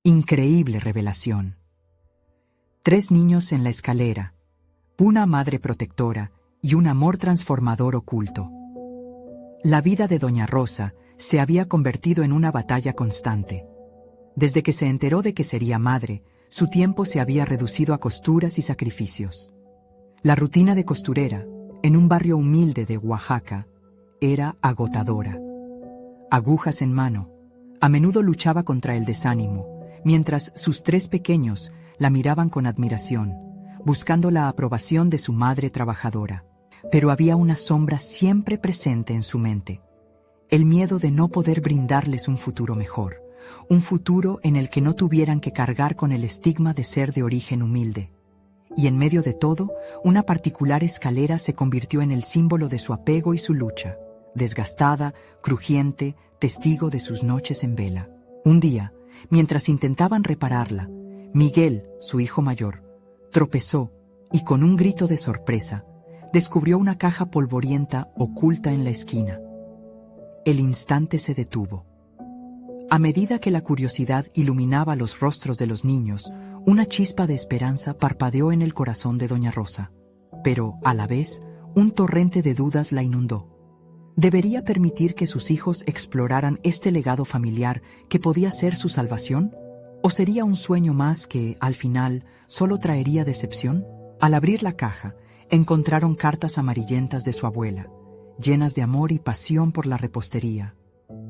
Increíble revelación. 3 niños en la escalera, una madre protectora y un amor transformador oculto. La vida de Doña Rosa se había convertido en una batalla constante. Desde que se enteró de que sería madre, su tiempo se había reducido a costuras y sacrificios. La rutina de costurera, en un barrio humilde de Oaxaca, era agotadora. Agujas en mano, a menudo luchaba contra el desánimo, mientras sus 3 pequeños la miraban con admiración, buscando la aprobación de su madre trabajadora. Pero había una sombra siempre presente en su mente: el miedo de no poder brindarles un futuro mejor, un futuro en el que no tuvieran que cargar con el estigma de ser de origen humilde. Y en medio de todo, una particular escalera se convirtió en el símbolo de su apego y su lucha, desgastada, crujiente, testigo de sus noches en vela. Un día, mientras intentaban repararla, Miguel, su hijo mayor, tropezó y con un grito de sorpresa, descubrió una caja polvorienta oculta en la esquina. El instante se detuvo. A medida que la curiosidad iluminaba los rostros de los niños, una chispa de esperanza parpadeó en el corazón de Doña Rosa, pero, a la vez, un torrente de dudas la inundó. ¿Debería permitir que sus hijos exploraran este legado familiar que podía ser su salvación? ¿O sería un sueño más que, al final, solo traería decepción? Al abrir la caja, encontraron cartas amarillentas de su abuela, llenas de amor y pasión por la repostería,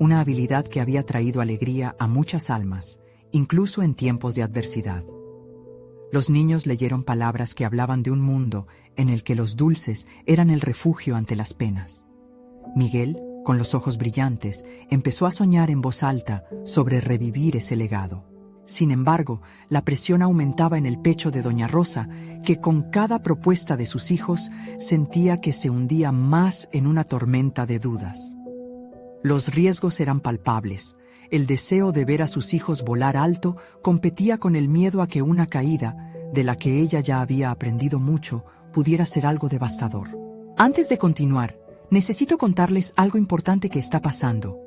una habilidad que había traído alegría a muchas almas, incluso en tiempos de adversidad. Los niños leyeron palabras que hablaban de un mundo en el que los dulces eran el refugio ante las penas. Miguel, con los ojos brillantes, empezó a soñar en voz alta sobre revivir ese legado. Sin embargo, la presión aumentaba en el pecho de Doña Rosa, que con cada propuesta de sus hijos sentía que se hundía más en una tormenta de dudas. Los riesgos eran palpables. El deseo de ver a sus hijos volar alto competía con el miedo a que una caída, de la que ella ya había aprendido mucho, pudiera ser algo devastador. Antes de continuar, necesito contarles algo importante que está pasando.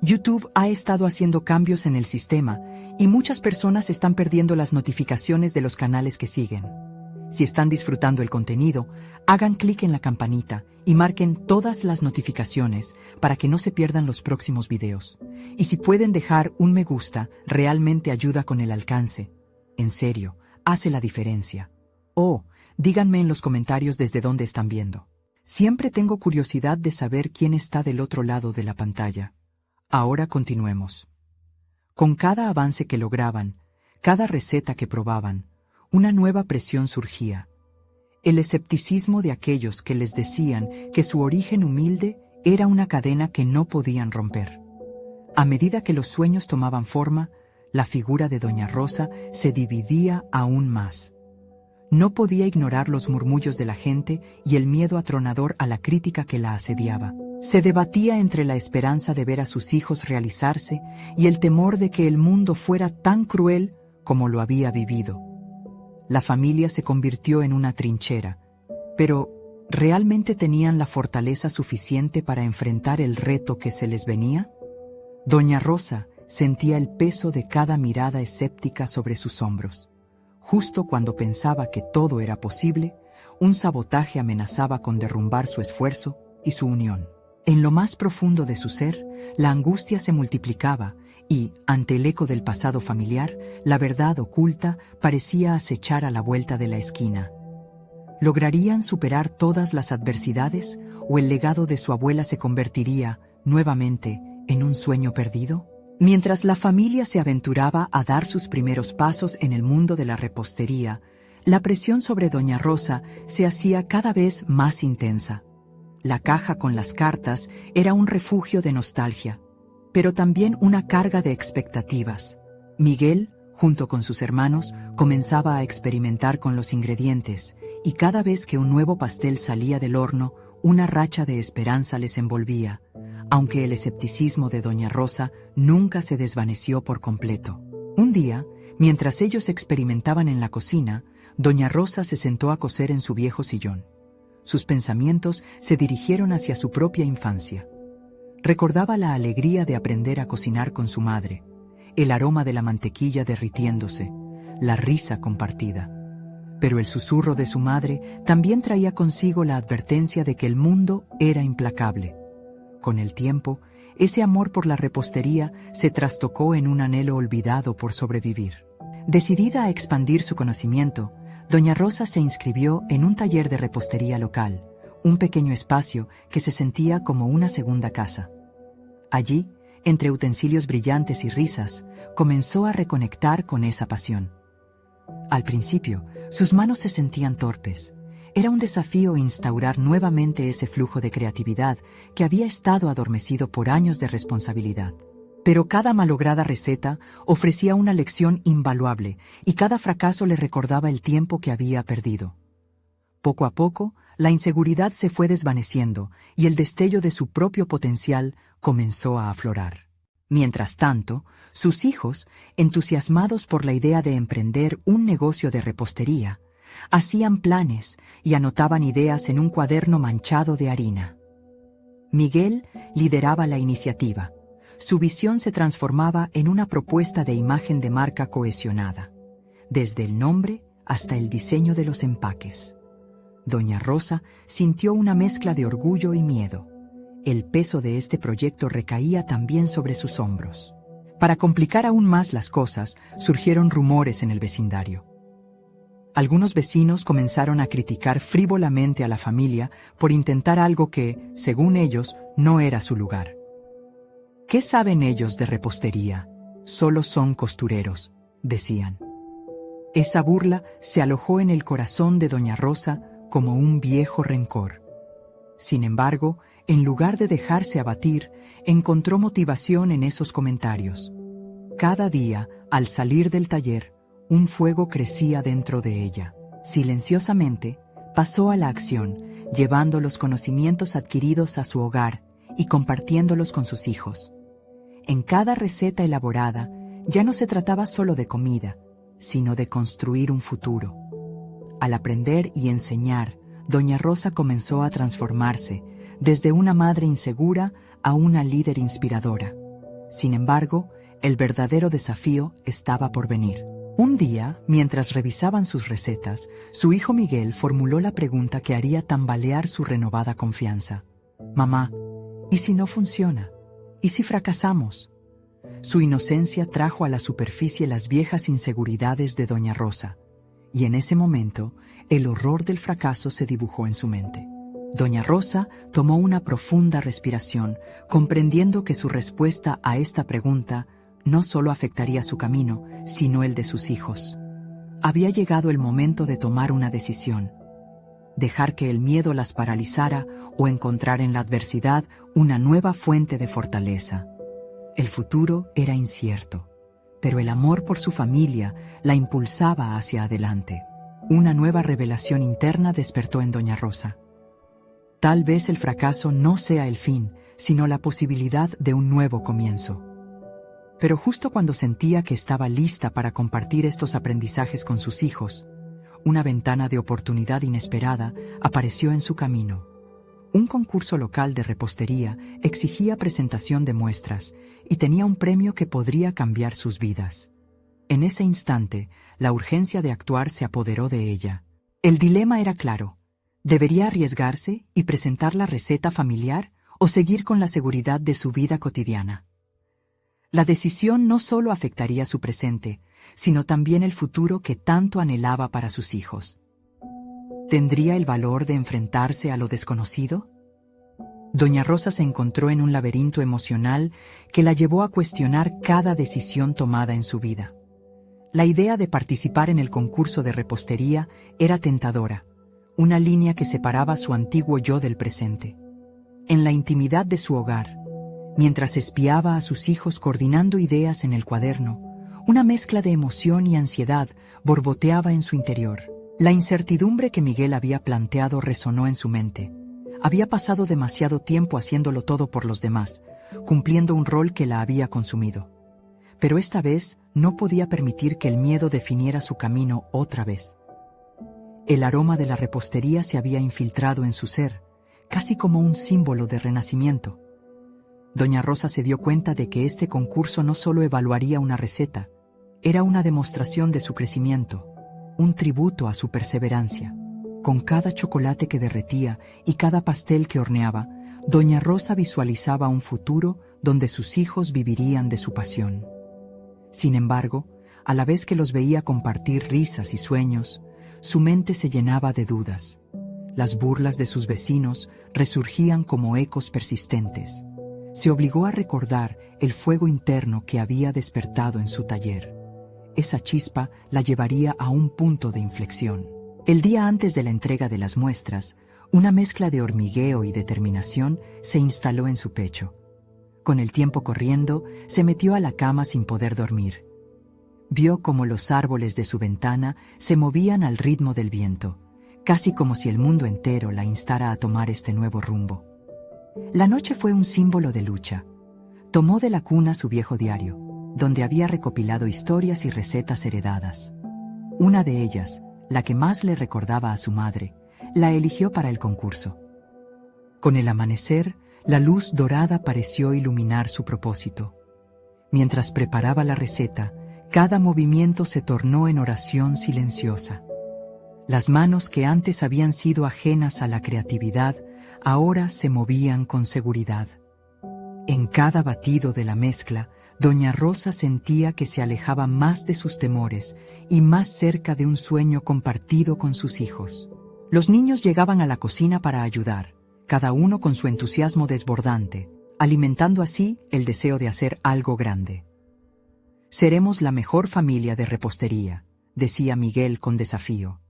YouTube ha estado haciendo cambios en el sistema y muchas personas están perdiendo las notificaciones de los canales que siguen. Si están disfrutando el contenido, hagan clic en la campanita y marquen todas las notificaciones para que no se pierdan los próximos videos. Y si pueden dejar un me gusta, realmente ayuda con el alcance. En serio, hace la diferencia. Díganme en los comentarios desde dónde están viendo. Siempre tengo curiosidad de saber quién está del otro lado de la pantalla. Ahora continuemos. Con cada avance que lograban, cada receta que probaban, una nueva presión surgía. El escepticismo de aquellos que les decían que su origen humilde era una cadena que no podían romper. A medida que los sueños tomaban forma, la figura de Doña Rosa se dividía aún más. No podía ignorar los murmullos de la gente y el miedo atronador a la crítica que la asediaba. Se debatía entre la esperanza de ver a sus hijos realizarse y el temor de que el mundo fuera tan cruel como lo había vivido. La familia se convirtió en una trinchera, pero ¿realmente tenían la fortaleza suficiente para enfrentar el reto que se les venía? Doña Rosa sentía el peso de cada mirada escéptica sobre sus hombros. Justo cuando pensaba que todo era posible, un sabotaje amenazaba con derrumbar su esfuerzo y su unión. En lo más profundo de su ser, la angustia se multiplicaba y, ante el eco del pasado familiar, la verdad oculta parecía acechar a la vuelta de la esquina. ¿Lograrían superar todas las adversidades o el legado de su abuela se convertiría, nuevamente, en un sueño perdido? Mientras la familia se aventuraba a dar sus primeros pasos en el mundo de la repostería, la presión sobre Doña Rosa se hacía cada vez más intensa. La caja con las cartas era un refugio de nostalgia, pero también una carga de expectativas. Miguel, junto con sus hermanos, comenzaba a experimentar con los ingredientes, y cada vez que un nuevo pastel salía del horno, una racha de esperanza les envolvía, aunque el escepticismo de Doña Rosa nunca se desvaneció por completo. Un día, mientras ellos experimentaban en la cocina, Doña Rosa se sentó a coser en su viejo sillón. Sus pensamientos se dirigieron hacia su propia infancia. Recordaba la alegría de aprender a cocinar con su madre, el aroma de la mantequilla derritiéndose, la risa compartida. Pero el susurro de su madre también traía consigo la advertencia de que el mundo era implacable. Con el tiempo, ese amor por la repostería se trastocó en un anhelo olvidado por sobrevivir. Decidida a expandir su conocimiento, doña Rosa se inscribió en un taller de repostería local, un pequeño espacio que se sentía como una segunda casa. Allí, entre utensilios brillantes y risas, comenzó a reconectar con esa pasión. Al principio, sus manos se sentían torpes. Era un desafío instaurar nuevamente ese flujo de creatividad que había estado adormecido por años de responsabilidad. Pero cada malograda receta ofrecía una lección invaluable y cada fracaso le recordaba el tiempo que había perdido. Poco a poco, la inseguridad se fue desvaneciendo y el destello de su propio potencial comenzó a aflorar. Mientras tanto, sus hijos, entusiasmados por la idea de emprender un negocio de repostería, hacían planes y anotaban ideas en un cuaderno manchado de harina. Miguel lideraba la iniciativa. Su visión se transformaba en una propuesta de imagen de marca cohesionada, desde el nombre hasta el diseño de los empaques. Doña Rosa sintió una mezcla de orgullo y miedo. El peso de este proyecto recaía también sobre sus hombros. Para complicar aún más las cosas, surgieron rumores en el vecindario. Algunos vecinos comenzaron a criticar frívolamente a la familia por intentar algo que, según ellos, no era su lugar. ¿Qué saben ellos de repostería? Solo son costureros, decían. Esa burla se alojó en el corazón de doña Rosa como un viejo rencor. Sin embargo, en lugar de dejarse abatir, encontró motivación en esos comentarios. Cada día, al salir del taller, un fuego crecía dentro de ella. Silenciosamente, pasó a la acción, llevando los conocimientos adquiridos a su hogar y compartiéndolos con sus hijos. En cada receta elaborada, ya no se trataba solo de comida, sino de construir un futuro. Al aprender y enseñar, doña Rosa comenzó a transformarse, desde una madre insegura a una líder inspiradora. Sin embargo, el verdadero desafío estaba por venir. Un día, mientras revisaban sus recetas, su hijo Miguel formuló la pregunta que haría tambalear su renovada confianza. «Mamá, ¿y si no funciona? ¿Y si fracasamos?» Su inocencia trajo a la superficie las viejas inseguridades de doña Rosa, y en ese momento, el horror del fracaso se dibujó en su mente. Doña Rosa tomó una profunda respiración, comprendiendo que su respuesta a esta pregunta no solo afectaría su camino, sino el de sus hijos. Había llegado el momento de tomar una decisión: dejar que el miedo las paralizara o encontrar en la adversidad una nueva fuente de fortaleza. El futuro era incierto, pero el amor por su familia la impulsaba hacia adelante. Una nueva revelación interna despertó en doña Rosa. Tal vez el fracaso no sea el fin, sino la posibilidad de un nuevo comienzo. Pero justo cuando sentía que estaba lista para compartir estos aprendizajes con sus hijos, una ventana de oportunidad inesperada apareció en su camino. Un concurso local de repostería exigía presentación de muestras y tenía un premio que podría cambiar sus vidas. En ese instante, la urgencia de actuar se apoderó de ella. El dilema era claro: ¿debería arriesgarse y presentar la receta familiar o seguir con la seguridad de su vida cotidiana? La decisión no solo afectaría su presente, sino también el futuro que tanto anhelaba para sus hijos. ¿Tendría el valor de enfrentarse a lo desconocido? Doña Rosa se encontró en un laberinto emocional que la llevó a cuestionar cada decisión tomada en su vida. La idea de participar en el concurso de repostería era tentadora, una línea que separaba su antiguo yo del presente. En la intimidad de su hogar, mientras espiaba a sus hijos coordinando ideas en el cuaderno, una mezcla de emoción y ansiedad borboteaba en su interior. La incertidumbre que Miguel había planteado resonó en su mente. Había pasado demasiado tiempo haciéndolo todo por los demás, cumpliendo un rol que la había consumido. Pero esta vez no podía permitir que el miedo definiera su camino otra vez. El aroma de la repostería se había infiltrado en su ser, casi como un símbolo de renacimiento. Doña Rosa se dio cuenta de que este concurso no solo evaluaría una receta, era una demostración de su crecimiento, un tributo a su perseverancia. Con cada chocolate que derretía y cada pastel que horneaba, Doña Rosa visualizaba un futuro donde sus hijos vivirían de su pasión. Sin embargo, a la vez que los veía compartir risas y sueños, su mente se llenaba de dudas. Las burlas de sus vecinos resurgían como ecos persistentes. Se obligó a recordar el fuego interno que había despertado en su taller. Esa chispa la llevaría a un punto de inflexión. El día antes de la entrega de las muestras, una mezcla de hormigueo y determinación se instaló en su pecho. Con el tiempo corriendo, se metió a la cama sin poder dormir. Vio cómo los árboles de su ventana se movían al ritmo del viento, casi como si el mundo entero la instara a tomar este nuevo rumbo. La noche fue un símbolo de lucha. Tomó de la cuna su viejo diario, donde había recopilado historias y recetas heredadas. Una de ellas, la que más le recordaba a su madre, la eligió para el concurso. Con el amanecer, la luz dorada pareció iluminar su propósito. Mientras preparaba la receta, cada movimiento se tornó en oración silenciosa. Las manos que antes habían sido ajenas a la creatividad, ahora se movían con seguridad. En cada batido de la mezcla, Doña Rosa sentía que se alejaba más de sus temores y más cerca de un sueño compartido con sus hijos. Los niños llegaban a la cocina para ayudar, cada uno con su entusiasmo desbordante, alimentando así el deseo de hacer algo grande. «Seremos la mejor familia de repostería», decía Miguel con desafío.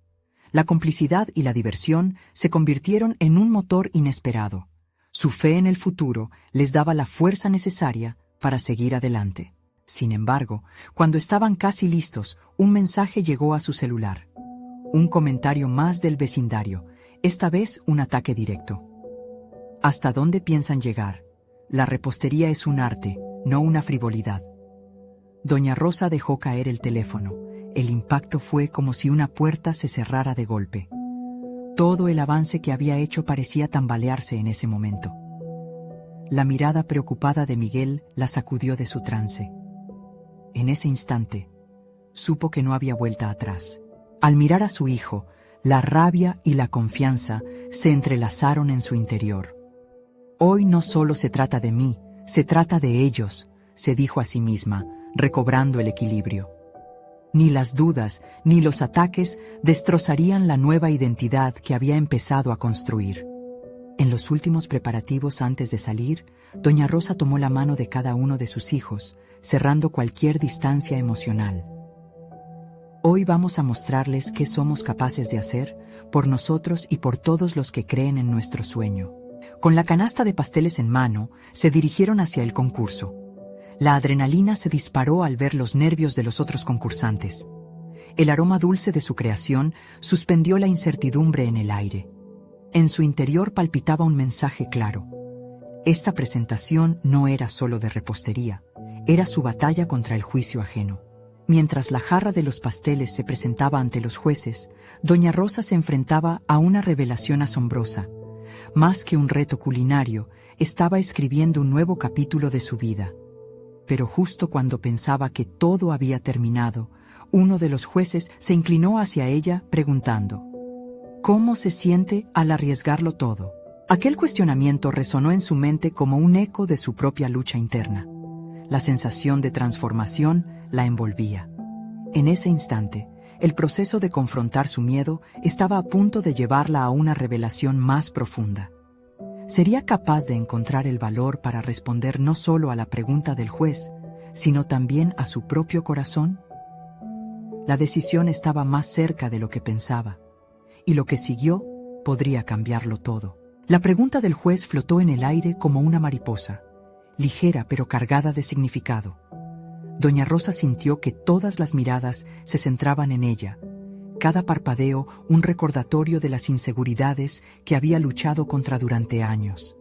La complicidad y la diversión se convirtieron en un motor inesperado. Su fe en el futuro les daba la fuerza necesaria para seguir adelante. Sin embargo, cuando estaban casi listos, un mensaje llegó a su celular. Un comentario más del vecindario, esta vez un ataque directo. ¿Hasta dónde piensan llegar? La repostería es un arte, no una frivolidad. Doña Rosa dejó caer el teléfono. El impacto fue como si una puerta se cerrara de golpe. Todo el avance que había hecho parecía tambalearse en ese momento. La mirada preocupada de Miguel la sacudió de su trance. En ese instante, supo que no había vuelta atrás. Al mirar a su hijo, la rabia y la confianza se entrelazaron en su interior. «Hoy no solo se trata de mí, se trata de ellos», se dijo a sí misma, recobrando el equilibrio. Ni las dudas ni los ataques destrozarían la nueva identidad que había empezado a construir. En los últimos preparativos antes de salir, Doña Rosa tomó la mano de cada uno de sus hijos, cerrando cualquier distancia emocional. «Hoy vamos a mostrarles qué somos capaces de hacer por nosotros y por todos los que creen en nuestro sueño». Con la canasta de pasteles en mano, se dirigieron hacia el concurso. La adrenalina se disparó al ver los nervios de los otros concursantes. El aroma dulce de su creación suspendió la incertidumbre en el aire. En su interior palpitaba un mensaje claro. Esta presentación no era solo de repostería, era su batalla contra el juicio ajeno. Mientras la jarra de los pasteles se presentaba ante los jueces, Doña Rosa se enfrentaba a una revelación asombrosa. Más que un reto culinario, estaba escribiendo un nuevo capítulo de su vida. Pero justo cuando pensaba que todo había terminado, uno de los jueces se inclinó hacia ella preguntando: «¿Cómo se siente al arriesgarlo todo?». Aquel cuestionamiento resonó en su mente como un eco de su propia lucha interna. La sensación de transformación la envolvía. En ese instante, el proceso de confrontar su miedo estaba a punto de llevarla a una revelación más profunda. ¿Sería capaz de encontrar el valor para responder no solo a la pregunta del juez, sino también a su propio corazón? La decisión estaba más cerca de lo que pensaba, y lo que siguió podría cambiarlo todo. La pregunta del juez flotó en el aire como una mariposa, ligera pero cargada de significado. Doña Rosa sintió que todas las miradas se centraban en ella, cada parpadeo un recordatorio de las inseguridades que había luchado contra durante años.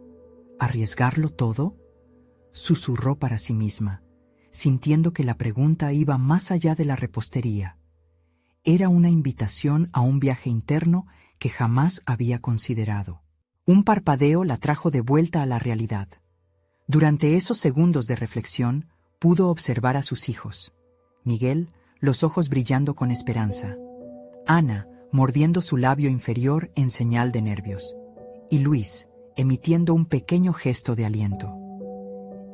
¿Arriesgarlo todo?, susurró para sí misma, sintiendo que la pregunta iba más allá de la repostería. Era una invitación a un viaje interno que jamás había considerado. Un parpadeo la trajo de vuelta a la realidad. Durante esos segundos de reflexión, pudo observar a sus hijos. Miguel, los ojos brillando con esperanza. Ana, mordiendo su labio inferior en señal de nervios. Y Luis, emitiendo un pequeño gesto de aliento.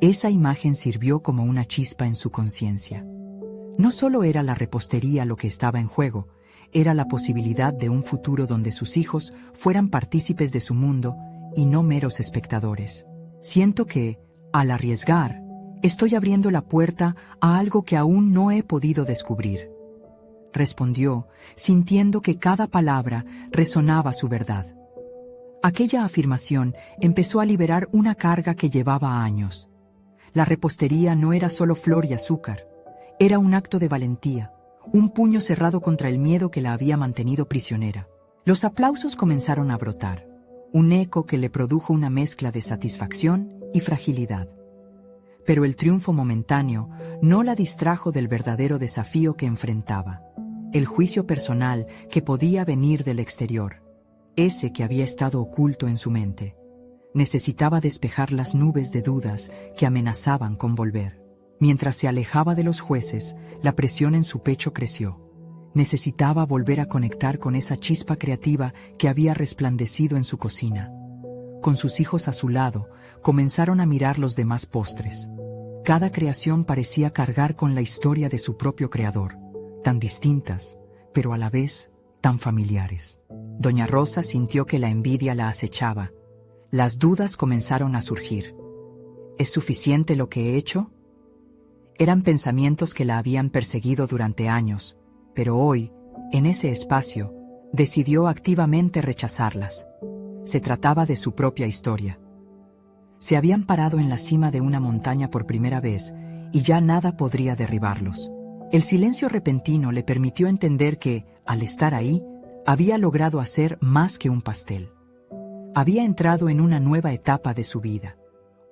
Esa imagen sirvió como una chispa en su conciencia. No solo era la repostería lo que estaba en juego, era la posibilidad de un futuro donde sus hijos fueran partícipes de su mundo y no meros espectadores. Siento que, al arriesgar, estoy abriendo la puerta a algo que aún no he podido descubrir, respondió, sintiendo que cada palabra resonaba su verdad. Aquella afirmación empezó a liberar una carga que llevaba años. La repostería no era solo flor y azúcar, era un acto de valentía, un puño cerrado contra el miedo que la había mantenido prisionera. Los aplausos comenzaron a brotar, un eco que le produjo una mezcla de satisfacción y fragilidad. Pero el triunfo momentáneo no la distrajo del verdadero desafío que enfrentaba, el juicio personal que podía venir del exterior, ese que había estado oculto en su mente. Necesitaba despejar las nubes de dudas que amenazaban con volver. Mientras se alejaba de los jueces, la presión en su pecho creció. Necesitaba volver a conectar con esa chispa creativa que había resplandecido en su cocina. Con sus hijos a su lado, comenzaron a mirar los demás postres. Cada creación parecía cargar con la historia de su propio creador, tan distintas, pero a la vez tan familiares. Doña Rosa sintió que la envidia la acechaba. Las dudas comenzaron a surgir. ¿Es suficiente lo que he hecho? Eran pensamientos que la habían perseguido durante años, pero hoy, en ese espacio, decidió activamente rechazarlas. Se trataba de su propia historia. Se habían parado en la cima de una montaña por primera vez y ya nada podría derribarlos. El silencio repentino le permitió entender que, al estar ahí, había logrado hacer más que un pastel. Había entrado en una nueva etapa de su vida,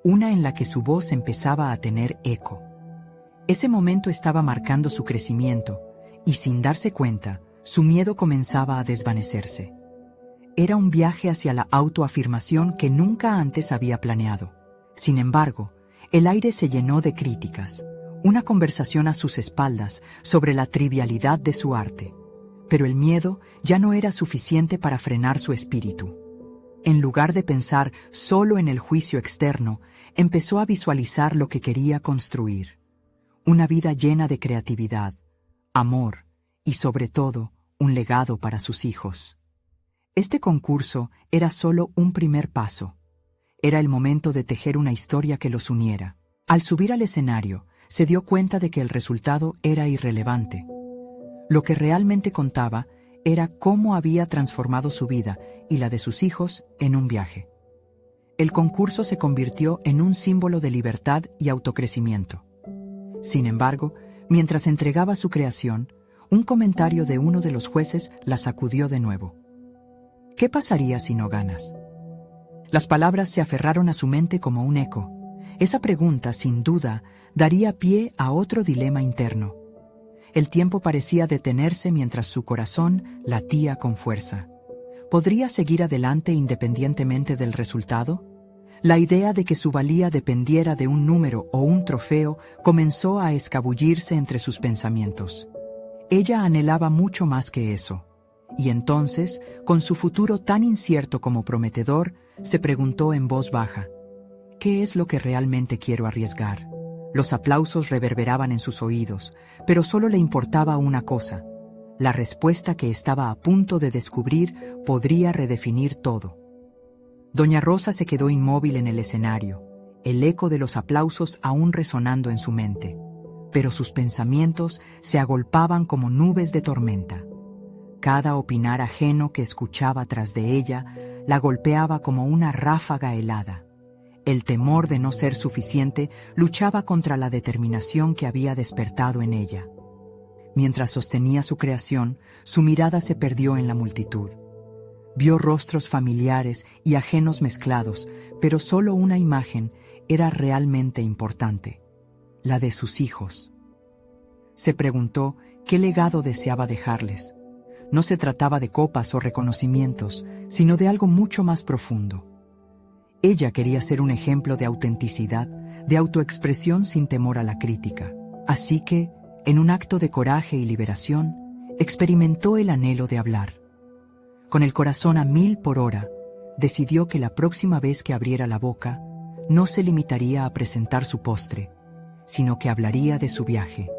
una en la que su voz empezaba a tener eco. Ese momento estaba marcando su crecimiento, y sin darse cuenta, su miedo comenzaba a desvanecerse. Era un viaje hacia la autoafirmación que nunca antes había planeado. Sin embargo, el aire se llenó de críticas, una conversación a sus espaldas sobre la trivialidad de su arte. Pero el miedo ya no era suficiente para frenar su espíritu. En lugar de pensar solo en el juicio externo, empezó a visualizar lo que quería construir. Una vida llena de creatividad, amor y, sobre todo, un legado para sus hijos. Este concurso era solo un primer paso. Era el momento de tejer una historia que los uniera. Al subir al escenario, se dio cuenta de que el resultado era irrelevante. Lo que realmente contaba era cómo había transformado su vida y la de sus hijos en un viaje. El concurso se convirtió en un símbolo de libertad y autocrecimiento. Sin embargo, mientras entregaba su creación, un comentario de uno de los jueces la sacudió de nuevo. ¿Qué pasaría si no ganas? Las palabras se aferraron a su mente como un eco. Esa pregunta, sin duda, daría pie a otro dilema interno. El tiempo parecía detenerse mientras su corazón latía con fuerza. ¿Podría seguir adelante independientemente del resultado? La idea de que su valía dependiera de un número o un trofeo comenzó a escabullirse entre sus pensamientos. Ella anhelaba mucho más que eso. Y entonces, con su futuro tan incierto como prometedor, se preguntó en voz baja, ¿qué es lo que realmente quiero arriesgar? Los aplausos reverberaban en sus oídos, pero solo le importaba una cosa. La respuesta que estaba a punto de descubrir podría redefinir todo. Doña Rosa se quedó inmóvil en el escenario, el eco de los aplausos aún resonando en su mente, pero sus pensamientos se agolpaban como nubes de tormenta. Cada opinar ajeno que escuchaba tras de ella la golpeaba como una ráfaga helada. El temor de no ser suficiente luchaba contra la determinación que había despertado en ella. Mientras sostenía su creación, su mirada se perdió en la multitud. Vio rostros familiares y ajenos mezclados, pero solo una imagen era realmente importante, la de sus hijos. Se preguntó qué legado deseaba dejarles. No se trataba de copas o reconocimientos, sino de algo mucho más profundo. Ella quería ser un ejemplo de autenticidad, de autoexpresión sin temor a la crítica. Así que, en un acto de coraje y liberación, experimentó el anhelo de hablar. Con el corazón a 1000 por hora, decidió que la próxima vez que abriera la boca, no se limitaría a presentar su postre, sino que hablaría de su viaje.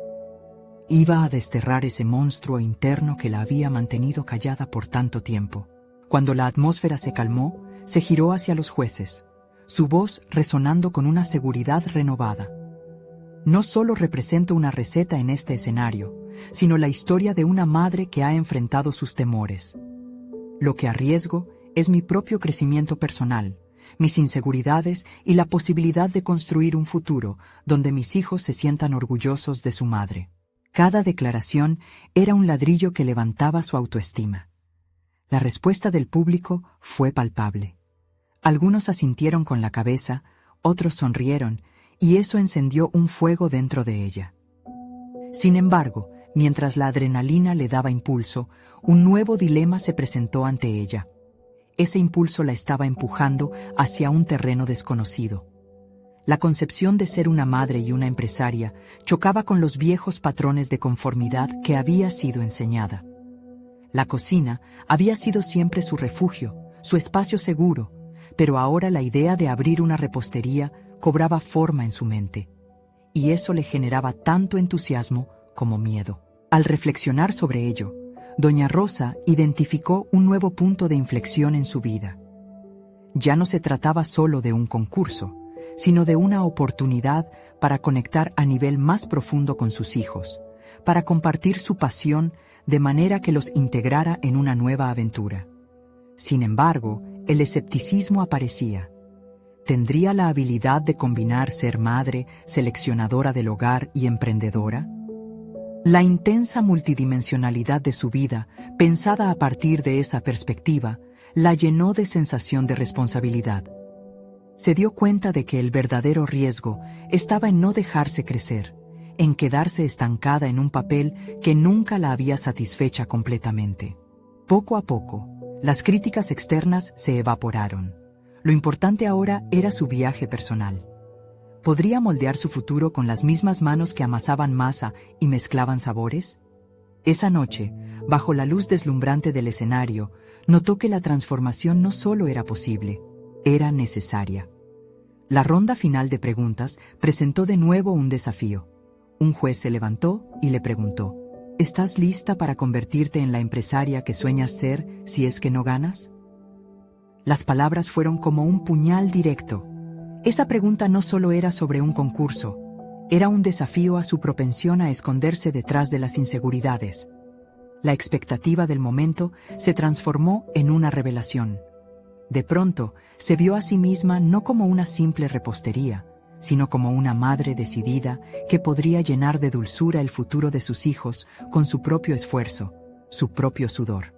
Iba a desterrar ese monstruo interno que la había mantenido callada por tanto tiempo. Cuando la atmósfera se calmó, se giró hacia los jueces, su voz resonando con una seguridad renovada. No solo represento una receta en este escenario, sino la historia de una madre que ha enfrentado sus temores. Lo que arriesgo es mi propio crecimiento personal, mis inseguridades y la posibilidad de construir un futuro donde mis hijos se sientan orgullosos de su madre. Cada declaración era un ladrillo que levantaba su autoestima. La respuesta del público fue palpable. Algunos asintieron con la cabeza, otros sonrieron, y eso encendió un fuego dentro de ella. Sin embargo, mientras la adrenalina le daba impulso, un nuevo dilema se presentó ante ella. Ese impulso la estaba empujando hacia un terreno desconocido. La concepción de ser una madre y una empresaria chocaba con los viejos patrones de conformidad que había sido enseñada. La cocina había sido siempre su refugio, su espacio seguro, pero ahora la idea de abrir una repostería cobraba forma en su mente, y eso le generaba tanto entusiasmo como miedo. Al reflexionar sobre ello, doña Rosa identificó un nuevo punto de inflexión en su vida. Ya no se trataba solo de un concurso, sino de una oportunidad para conectar a nivel más profundo con sus hijos, para compartir su pasión de manera que los integrara en una nueva aventura. Sin embargo, el escepticismo aparecía. ¿Tendría la habilidad de combinar ser madre, seleccionadora del hogar y emprendedora? La intensa multidimensionalidad de su vida, pensada a partir de esa perspectiva, la llenó de sensación de responsabilidad. Se dio cuenta de que el verdadero riesgo estaba en no dejarse crecer, en quedarse estancada en un papel que nunca la había satisfecha completamente. Poco a poco, las críticas externas se evaporaron. Lo importante ahora era su viaje personal. ¿Podría moldear su futuro con las mismas manos que amasaban masa y mezclaban sabores? Esa noche, bajo la luz deslumbrante del escenario, notó que la transformación no solo era posible, era necesaria. La ronda final de preguntas presentó de nuevo un desafío. Un juez se levantó y le preguntó: ¿estás lista para convertirte en la empresaria que sueñas ser si es que no ganas? Las palabras fueron como un puñal directo. Esa pregunta no solo era sobre un concurso, era un desafío a su propensión a esconderse detrás de las inseguridades. La expectativa del momento se transformó en una revelación. De pronto, se vio a sí misma no como una simple repostería, sino como una madre decidida que podría llenar de dulzura el futuro de sus hijos con su propio esfuerzo, su propio sudor.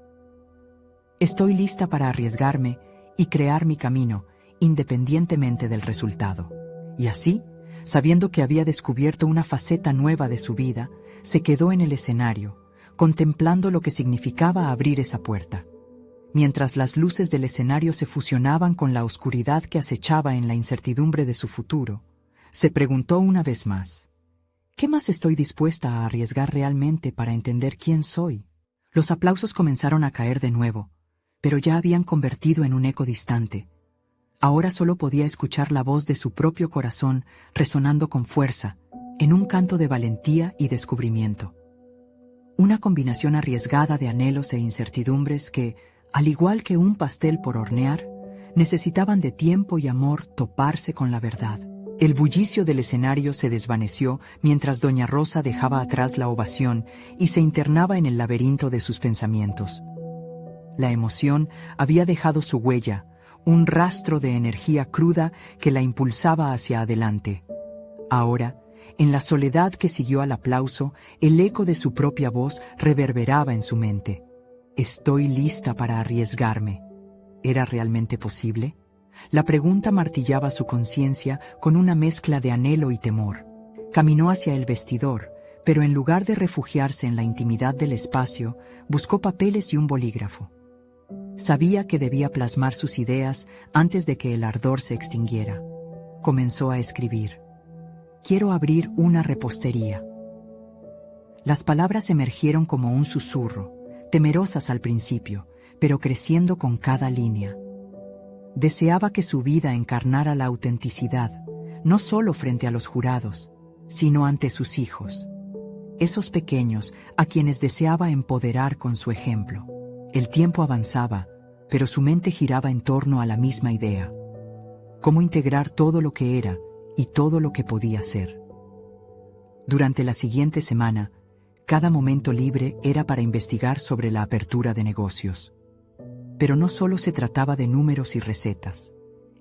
Estoy lista para arriesgarme y crear mi camino, independientemente del resultado. Y así, sabiendo que había descubierto una faceta nueva de su vida, se quedó en el escenario, contemplando lo que significaba abrir esa puerta. Mientras las luces del escenario se fusionaban con la oscuridad que acechaba en la incertidumbre de su futuro, se preguntó una vez más: ¿qué más estoy dispuesta a arriesgar realmente para entender quién soy? Los aplausos comenzaron a caer de nuevo, pero ya habían convertido en un eco distante. Ahora solo podía escuchar la voz de su propio corazón resonando con fuerza, en un canto de valentía y descubrimiento. Una combinación arriesgada de anhelos e incertidumbres que, al igual que un pastel por hornear, necesitaban de tiempo y amor toparse con la verdad. El bullicio del escenario se desvaneció mientras doña Rosa dejaba atrás la ovación y se internaba en el laberinto de sus pensamientos. La emoción había dejado su huella, un rastro de energía cruda que la impulsaba hacia adelante. Ahora, en la soledad que siguió al aplauso, el eco de su propia voz reverberaba en su mente. Estoy lista para arriesgarme. ¿Era realmente posible? La pregunta martillaba su conciencia con una mezcla de anhelo y temor. Caminó hacia el vestidor, pero en lugar de refugiarse en la intimidad del espacio, buscó papeles y un bolígrafo. Sabía que debía plasmar sus ideas antes de que el ardor se extinguiera. Comenzó a escribir: «Quiero abrir una repostería». Las palabras emergieron como un susurro, temerosas al principio, pero creciendo con cada línea. Deseaba que su vida encarnara la autenticidad, no solo frente a los jurados, sino ante sus hijos, esos pequeños a quienes deseaba empoderar con su ejemplo. El tiempo avanzaba, pero su mente giraba en torno a la misma idea: cómo integrar todo lo que era y todo lo que podía ser. Durante la siguiente semana, cada momento libre era para investigar sobre la apertura de negocios. Pero no solo se trataba de números y recetas.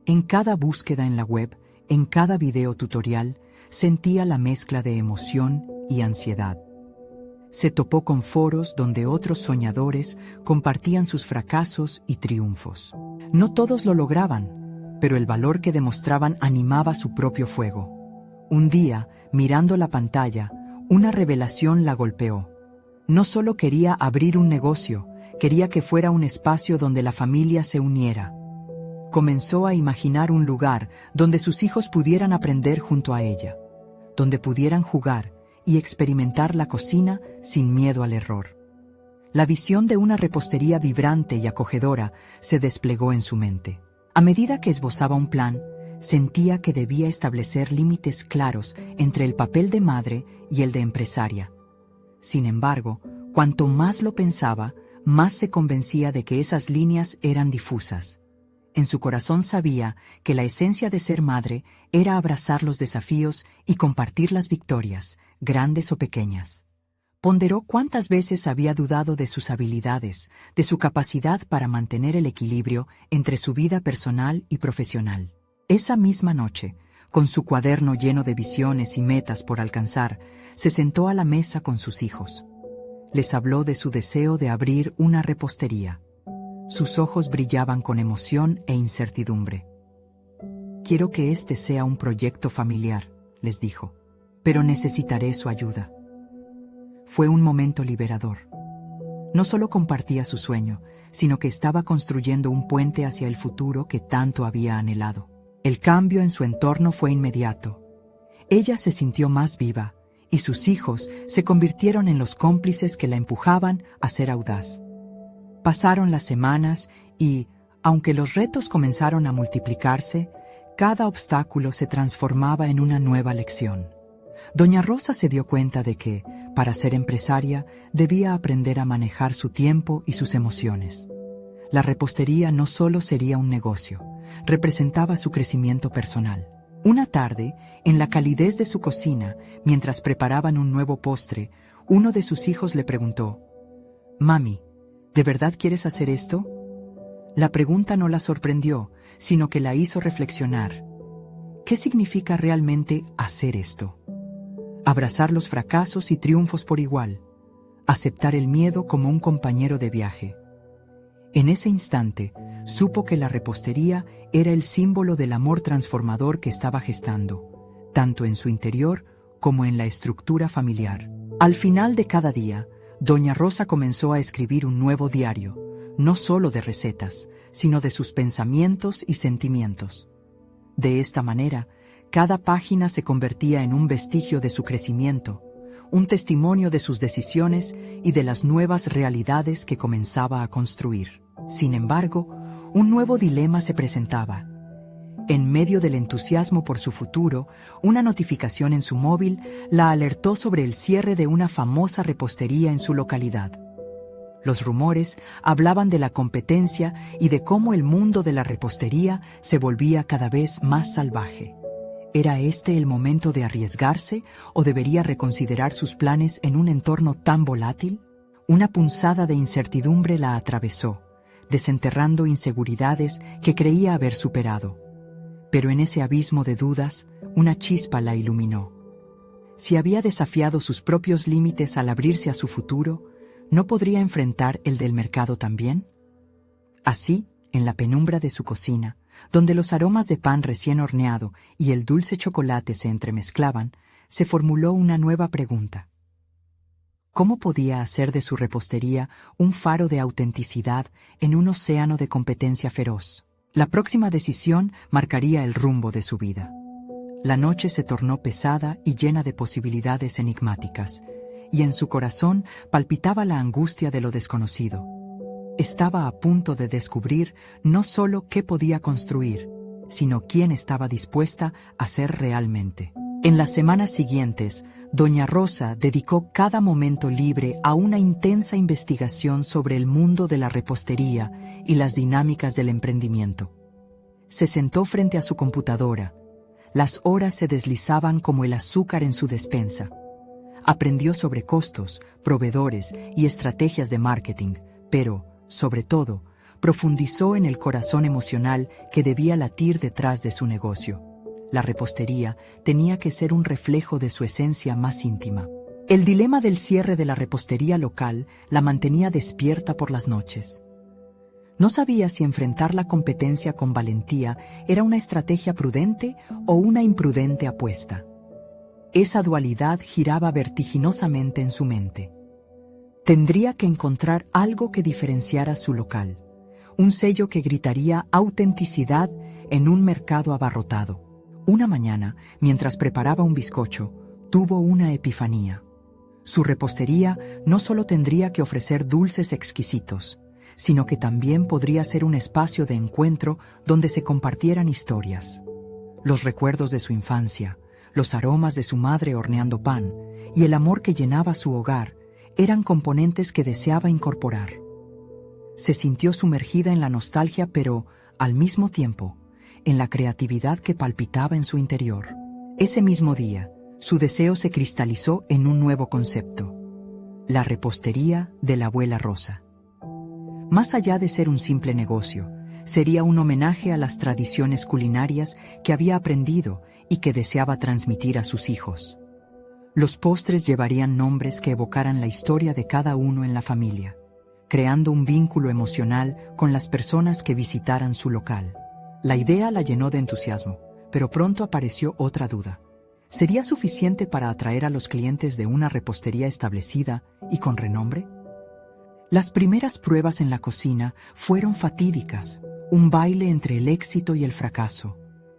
En cada búsqueda en la web, en cada video tutorial, sentía la mezcla de emoción y ansiedad. Se topó con foros donde otros soñadores compartían sus fracasos y triunfos. No todos lo lograban, pero el valor que demostraban animaba su propio fuego. Un día, mirando la pantalla, una revelación la golpeó. No solo quería abrir un negocio, quería que fuera un espacio donde la familia se uniera. Comenzó a imaginar un lugar donde sus hijos pudieran aprender junto a ella, donde pudieran jugar y experimentar la cocina sin miedo al error. La visión de una repostería vibrante y acogedora se desplegó en su mente. A medida que esbozaba un plan, sentía que debía establecer límites claros entre el papel de madre y el de empresaria. Sin embargo, cuanto más lo pensaba, más se convencía de que esas líneas eran difusas. En su corazón sabía que la esencia de ser madre era abrazar los desafíos y compartir las victorias, grandes o pequeñas. Ponderó cuántas veces había dudado de sus habilidades, de su capacidad para mantener el equilibrio entre su vida personal y profesional. Esa misma noche, con su cuaderno lleno de visiones y metas por alcanzar, se sentó a la mesa con sus hijos. Les habló de su deseo de abrir una repostería. Sus ojos brillaban con emoción e incertidumbre. «Quiero que este sea un proyecto familiar», les dijo, «pero necesitaré su ayuda». Fue un momento liberador. No solo compartía su sueño, sino que estaba construyendo un puente hacia el futuro que tanto había anhelado. El cambio en su entorno fue inmediato. Ella se sintió más viva, y sus hijos se convirtieron en los cómplices que la empujaban a ser audaz. Pasaron las semanas y, aunque los retos comenzaron a multiplicarse, cada obstáculo se transformaba en una nueva lección. Doña Rosa se dio cuenta de que, para ser empresaria, debía aprender a manejar su tiempo y sus emociones. La repostería no solo sería un negocio, representaba su crecimiento personal. Una tarde, en la calidez de su cocina, mientras preparaban un nuevo postre, uno de sus hijos le preguntó: «Mami, ¿de verdad quieres hacer esto?». La pregunta no la sorprendió, sino que la hizo reflexionar. ¿Qué significa realmente hacer esto? Abrazar los fracasos y triunfos por igual, aceptar el miedo como un compañero de viaje. En ese instante, supo que la repostería era el símbolo del amor transformador que estaba gestando, tanto en su interior como en la estructura familiar. Al final de cada día, Doña Rosa comenzó a escribir un nuevo diario, no solo de recetas, sino de sus pensamientos y sentimientos. De esta manera, cada página se convertía en un vestigio de su crecimiento, un testimonio de sus decisiones y de las nuevas realidades que comenzaba a construir. Sin embargo, un nuevo dilema se presentaba. En medio del entusiasmo por su futuro, una notificación en su móvil la alertó sobre el cierre de una famosa repostería en su localidad. Los rumores hablaban de la competencia y de cómo el mundo de la repostería se volvía cada vez más salvaje. ¿Era este el momento de arriesgarse o debería reconsiderar sus planes en un entorno tan volátil? Una punzada de incertidumbre la atravesó, desenterrando inseguridades que creía haber superado. Pero en ese abismo de dudas, una chispa la iluminó. Si había desafiado sus propios límites al abrirse a su futuro, ¿no podría enfrentar el del mercado también? Así, en la penumbra de su cocina, donde los aromas de pan recién horneado y el dulce chocolate se entremezclaban, se formuló una nueva pregunta. ¿Cómo podía hacer de su repostería un faro de autenticidad en un océano de competencia feroz? La próxima decisión marcaría el rumbo de su vida. La noche se tornó pesada y llena de posibilidades enigmáticas, y en su corazón palpitaba la angustia de lo desconocido. Estaba a punto de descubrir no solo qué podía construir, sino quién estaba dispuesta a ser realmente. En las semanas siguientes, Doña Rosa dedicó cada momento libre a una intensa investigación sobre el mundo de la repostería y las dinámicas del emprendimiento. Se sentó frente a su computadora. Las horas se deslizaban como el azúcar en su despensa. Aprendió sobre costos, proveedores y estrategias de marketing, pero, sobre todo, profundizó en el corazón emocional que debía latir detrás de su negocio. La repostería tenía que ser un reflejo de su esencia más íntima. El dilema del cierre de la repostería local la mantenía despierta por las noches. No sabía si enfrentar la competencia con valentía era una estrategia prudente o una imprudente apuesta. Esa dualidad giraba vertiginosamente en su mente. Tendría que encontrar algo que diferenciara su local, un sello que gritaría autenticidad en un mercado abarrotado. Una mañana, mientras preparaba un bizcocho, tuvo una epifanía. Su repostería no solo tendría que ofrecer dulces exquisitos, sino que también podría ser un espacio de encuentro donde se compartieran historias. Los recuerdos de su infancia, los aromas de su madre horneando pan y el amor que llenaba su hogar eran componentes que deseaba incorporar. Se sintió sumergida en la nostalgia, pero, al mismo tiempo, en la creatividad que palpitaba en su interior. Ese mismo día, su deseo se cristalizó en un nuevo concepto: la repostería de la abuela Rosa. Más allá de ser un simple negocio, sería un homenaje a las tradiciones culinarias que había aprendido y que deseaba transmitir a sus hijos. Los postres llevarían nombres que evocaran la historia de cada uno en la familia, creando un vínculo emocional con las personas que visitaran su local. La idea la llenó de entusiasmo, pero pronto apareció otra duda. ¿Sería suficiente para atraer a los clientes de una repostería establecida y con renombre? Las primeras pruebas en la cocina fueron fatídicas, un baile entre el éxito y el fracaso.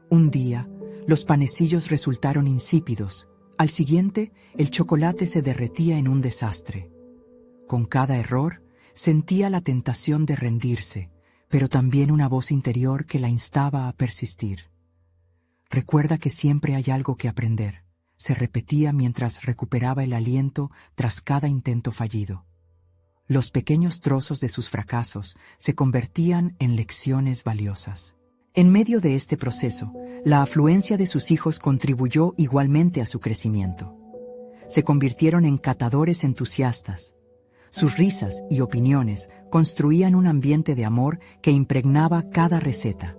Un día, los panecillos resultaron insípidos. Al siguiente, el chocolate se derretía en un desastre. Con cada error, sentía la tentación de rendirse, pero también una voz interior que la instaba a persistir. «Recuerda que siempre hay algo que aprender», se repetía mientras recuperaba el aliento tras cada intento fallido. Los pequeños trozos de sus fracasos se convertían en lecciones valiosas. En medio de este proceso, la afluencia de sus hijos contribuyó igualmente a su crecimiento. Se convirtieron en catadores entusiastas. Sus risas y opiniones construían un ambiente de amor que impregnaba cada receta.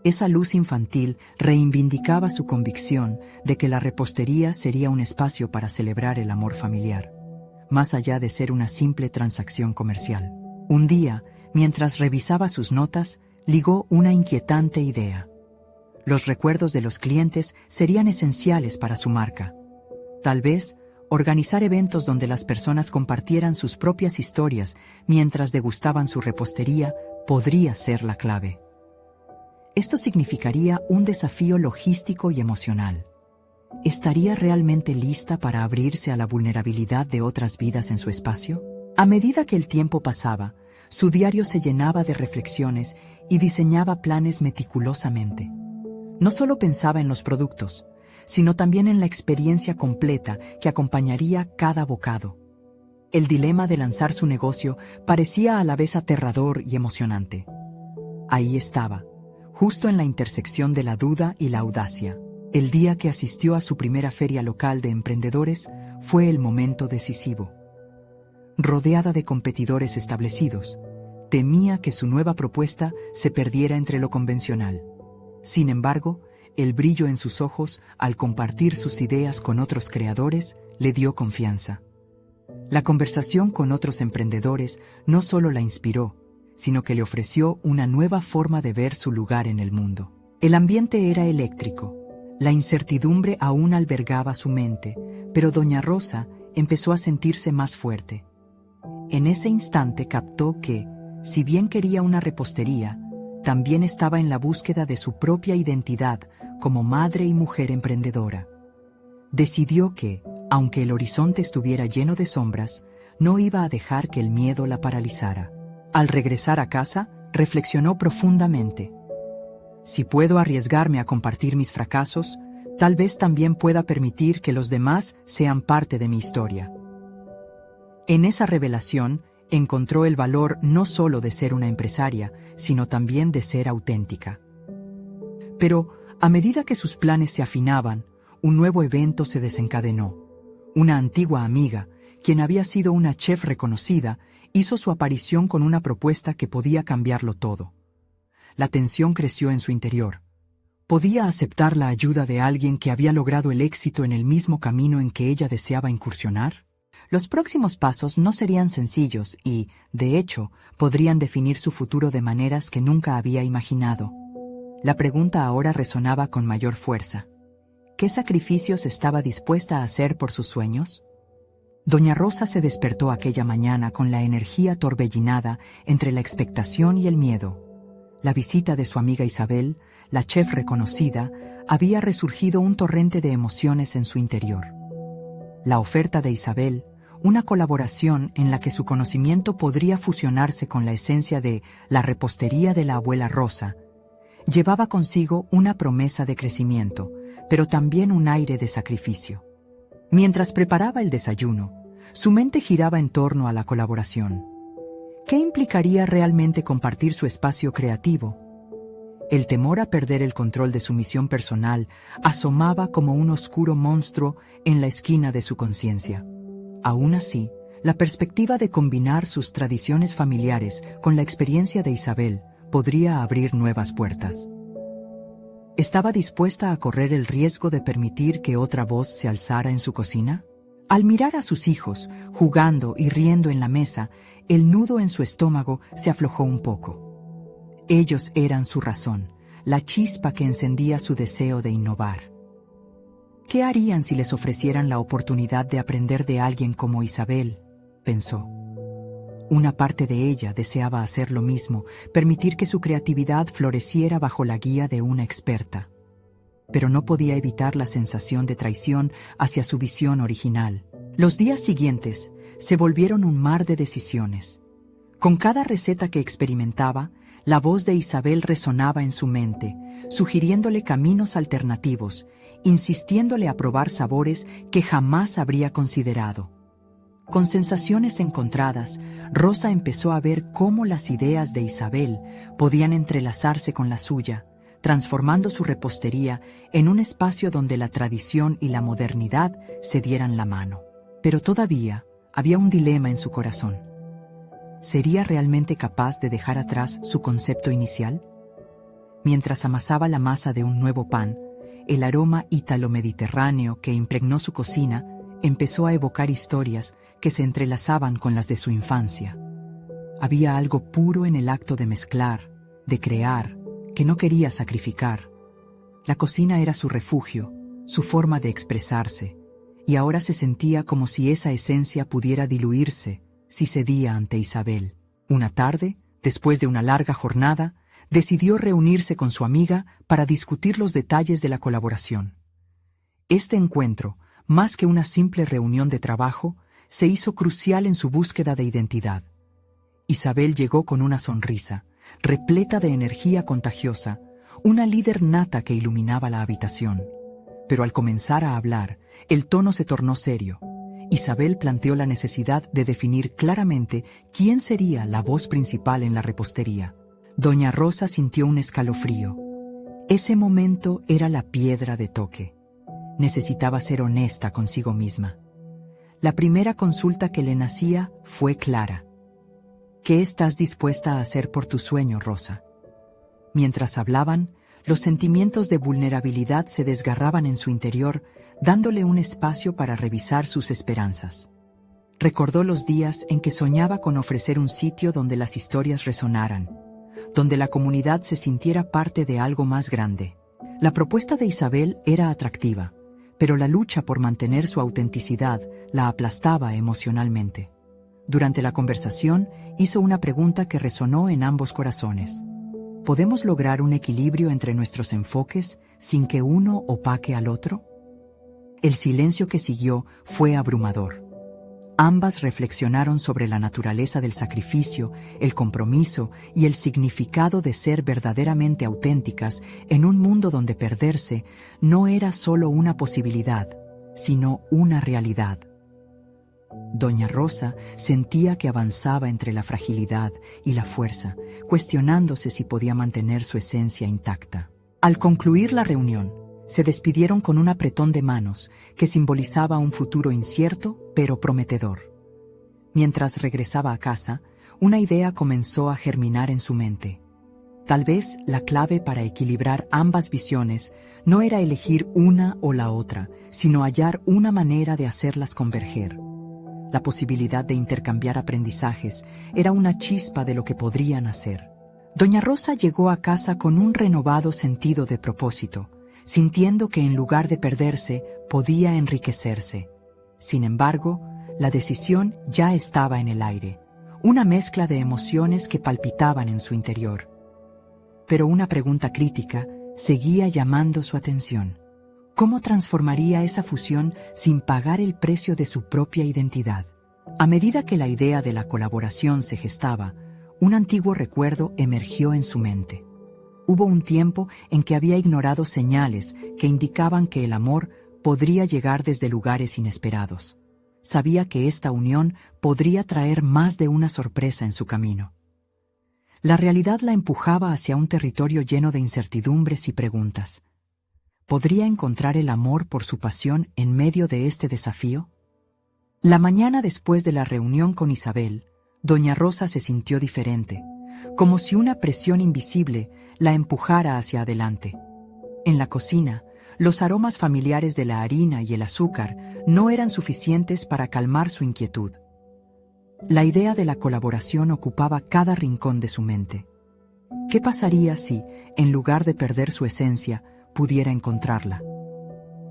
Esa luz infantil reivindicaba su convicción de que la repostería sería un espacio para celebrar el amor familiar, más allá de ser una simple transacción comercial. Un día, mientras revisaba sus notas, ligó una inquietante idea. Los recuerdos de los clientes serían esenciales para su marca. Tal vez, organizar eventos donde las personas compartieran sus propias historias mientras degustaban su repostería podría ser la clave. Esto significaría un desafío logístico y emocional. ¿Estaría realmente lista para abrirse a la vulnerabilidad de otras vidas en su espacio? A medida que el tiempo pasaba, su diario se llenaba de reflexiones y diseñaba planes meticulosamente. No solo pensaba en los productos, sino también en la experiencia completa que acompañaría cada bocado. El dilema de lanzar su negocio parecía a la vez aterrador y emocionante. Ahí estaba, justo en la intersección de la duda y la audacia. El día que asistió a su primera feria local de emprendedores fue el momento decisivo. Rodeada de competidores establecidos, temía que su nueva propuesta se perdiera entre lo convencional. Sin embargo, el brillo en sus ojos al compartir sus ideas con otros creadores le dio confianza. La conversación con otros emprendedores no solo la inspiró, sino que le ofreció una nueva forma de ver su lugar en el mundo. El ambiente era eléctrico, la incertidumbre aún albergaba su mente, pero Doña Rosa empezó a sentirse más fuerte. En ese instante captó que, si bien quería una repostería, también estaba en la búsqueda de su propia identidad como madre y mujer emprendedora. Decidió que, aunque el horizonte estuviera lleno de sombras, no iba a dejar que el miedo la paralizara. Al regresar a casa, reflexionó profundamente. Si puedo arriesgarme a compartir mis fracasos, tal vez también pueda permitir que los demás sean parte de mi historia. En esa revelación, encontró el valor no solo de ser una empresaria, sino también de ser auténtica. Pero, a medida que sus planes se afinaban, un nuevo evento se desencadenó. Una antigua amiga, quien había sido una chef reconocida, hizo su aparición con una propuesta que podía cambiarlo todo. La tensión creció en su interior. ¿Podía aceptar la ayuda de alguien que había logrado el éxito en el mismo camino en que ella deseaba incursionar? Los próximos pasos no serían sencillos y, de hecho, podrían definir su futuro de maneras que nunca había imaginado. La pregunta ahora resonaba con mayor fuerza. ¿Qué sacrificios estaba dispuesta a hacer por sus sueños? Doña Rosa se despertó aquella mañana con la energía torbellinada entre la expectación y el miedo. La visita de su amiga Isabel, la chef reconocida, había resurgido un torrente de emociones en su interior. La oferta de Isabel, una colaboración en la que su conocimiento podría fusionarse con la esencia de la repostería de la abuela Rosa, llevaba consigo una promesa de crecimiento, pero también un aire de sacrificio. Mientras preparaba el desayuno, su mente giraba en torno a la colaboración. ¿Qué implicaría realmente compartir su espacio creativo? El temor a perder el control de su misión personal asomaba como un oscuro monstruo en la esquina de su conciencia. Aún así, la perspectiva de combinar sus tradiciones familiares con la experiencia de Isabel podría abrir nuevas puertas. ¿Estaba dispuesta a correr el riesgo de permitir que otra voz se alzara en su cocina? Al mirar a sus hijos, jugando y riendo en la mesa, el nudo en su estómago se aflojó un poco. Ellos eran su razón, la chispa que encendía su deseo de innovar. ¿Qué harían si les ofrecieran la oportunidad de aprender de alguien como Isabel?, pensó. Una parte de ella deseaba hacer lo mismo, permitir que su creatividad floreciera bajo la guía de una experta. Pero no podía evitar la sensación de traición hacia su visión original. Los días siguientes se volvieron un mar de decisiones. Con cada receta que experimentaba, la voz de Isabel resonaba en su mente, sugiriéndole caminos alternativos, insistiéndole a probar sabores que jamás habría considerado. Con sensaciones encontradas, Rosa empezó a ver cómo las ideas de Isabel podían entrelazarse con la suya, transformando su repostería en un espacio donde la tradición y la modernidad se dieran la mano. Pero todavía había un dilema en su corazón. ¿Sería realmente capaz de dejar atrás su concepto inicial? Mientras amasaba la masa de un nuevo pan, el aroma ítalo-mediterráneo que impregnó su cocina empezó a evocar historias que se entrelazaban con las de su infancia. Había algo puro en el acto de mezclar, de crear, que no quería sacrificar. La cocina era su refugio, su forma de expresarse, y ahora se sentía como si esa esencia pudiera diluirse si cedía ante Isabel. Una tarde, después de una larga jornada, decidió reunirse con su amiga para discutir los detalles de la colaboración. Este encuentro, más que una simple reunión de trabajo, se hizo crucial en su búsqueda de identidad. Isabel llegó con una sonrisa, repleta de energía contagiosa, una líder nata que iluminaba la habitación. Pero al comenzar a hablar, el tono se tornó serio. Isabel planteó la necesidad de definir claramente quién sería la voz principal en la repostería. Doña Rosa sintió un escalofrío. Ese momento era la piedra de toque. Necesitaba ser honesta consigo misma. La primera consulta que le nacía fue clara. ¿Qué estás dispuesta a hacer por tu sueño, Rosa? Mientras hablaban, los sentimientos de vulnerabilidad se desgarraban en su interior, dándole un espacio para revisar sus esperanzas. Recordó los días en que soñaba con ofrecer un sitio donde las historias resonaran, donde la comunidad se sintiera parte de algo más grande. La propuesta de Isabel era atractiva, pero la lucha por mantener su autenticidad la aplastaba emocionalmente. Durante la conversación, hizo una pregunta que resonó en ambos corazones. ¿Podemos lograr un equilibrio entre nuestros enfoques sin que uno opaque al otro? El silencio que siguió fue abrumador. Ambas reflexionaron sobre la naturaleza del sacrificio, el compromiso y el significado de ser verdaderamente auténticas en un mundo donde perderse no era solo una posibilidad, sino una realidad. Doña Rosa sentía que avanzaba entre la fragilidad y la fuerza, cuestionándose si podía mantener su esencia intacta. Al concluir la reunión, se despidieron con un apretón de manos que simbolizaba un futuro incierto pero prometedor. Mientras regresaba a casa, una idea comenzó a germinar en su mente. Tal vez la clave para equilibrar ambas visiones no era elegir una o la otra, sino hallar una manera de hacerlas converger. La posibilidad de intercambiar aprendizajes era una chispa de lo que podrían hacer. Doña Rosa llegó a casa con un renovado sentido de propósito, sintiendo que en lugar de perderse, podía enriquecerse. Sin embargo, la decisión ya estaba en el aire, una mezcla de emociones que palpitaban en su interior. Pero una pregunta crítica seguía llamando su atención. ¿Cómo transformaría esa fusión sin pagar el precio de su propia identidad? A medida que la idea de la colaboración se gestaba, un antiguo recuerdo emergió en su mente. Hubo un tiempo en que había ignorado señales que indicaban que el amor podría llegar desde lugares inesperados. Sabía que esta unión podría traer más de una sorpresa en su camino. La realidad la empujaba hacia un territorio lleno de incertidumbres y preguntas. ¿Podría encontrar el amor por su pasión en medio de este desafío? La mañana después de la reunión con Isabel, Doña Rosa se sintió diferente, como si una presión invisible la empujara hacia adelante. En la cocina, los aromas familiares de la harina y el azúcar no eran suficientes para calmar su inquietud. La idea de la colaboración ocupaba cada rincón de su mente. ¿Qué pasaría si, en lugar de perder su esencia, pudiera encontrarla?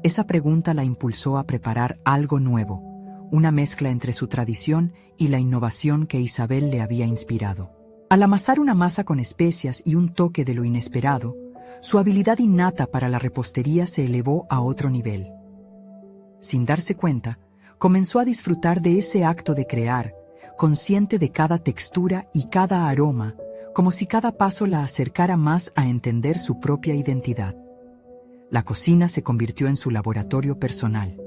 Esa pregunta la impulsó a preparar algo nuevo, una mezcla entre su tradición y la innovación que Isabel le había inspirado. Al amasar una masa con especias y un toque de lo inesperado, su habilidad innata para la repostería se elevó a otro nivel. Sin darse cuenta, comenzó a disfrutar de ese acto de crear, consciente de cada textura y cada aroma, como si cada paso la acercara más a entender su propia identidad. La cocina se convirtió en su laboratorio personal,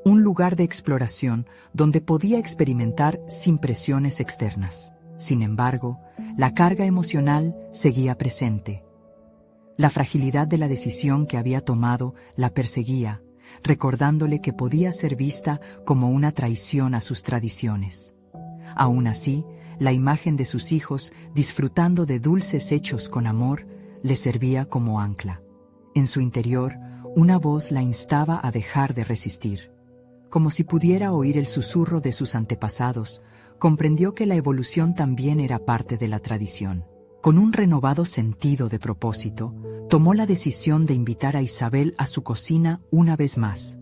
un lugar de exploración donde podía experimentar sin presiones externas. Sin embargo, la carga emocional seguía presente. La fragilidad de la decisión que había tomado la perseguía, recordándole que podía ser vista como una traición a sus tradiciones. Aún así, la imagen de sus hijos disfrutando de dulces hechos con amor le servía como ancla. En su interior, una voz la instaba a dejar de resistir. Como si pudiera oír el susurro de sus antepasados, comprendió que la evolución también era parte de la tradición. Con un renovado sentido de propósito, tomó la decisión de invitar a Isabel a su cocina una vez más.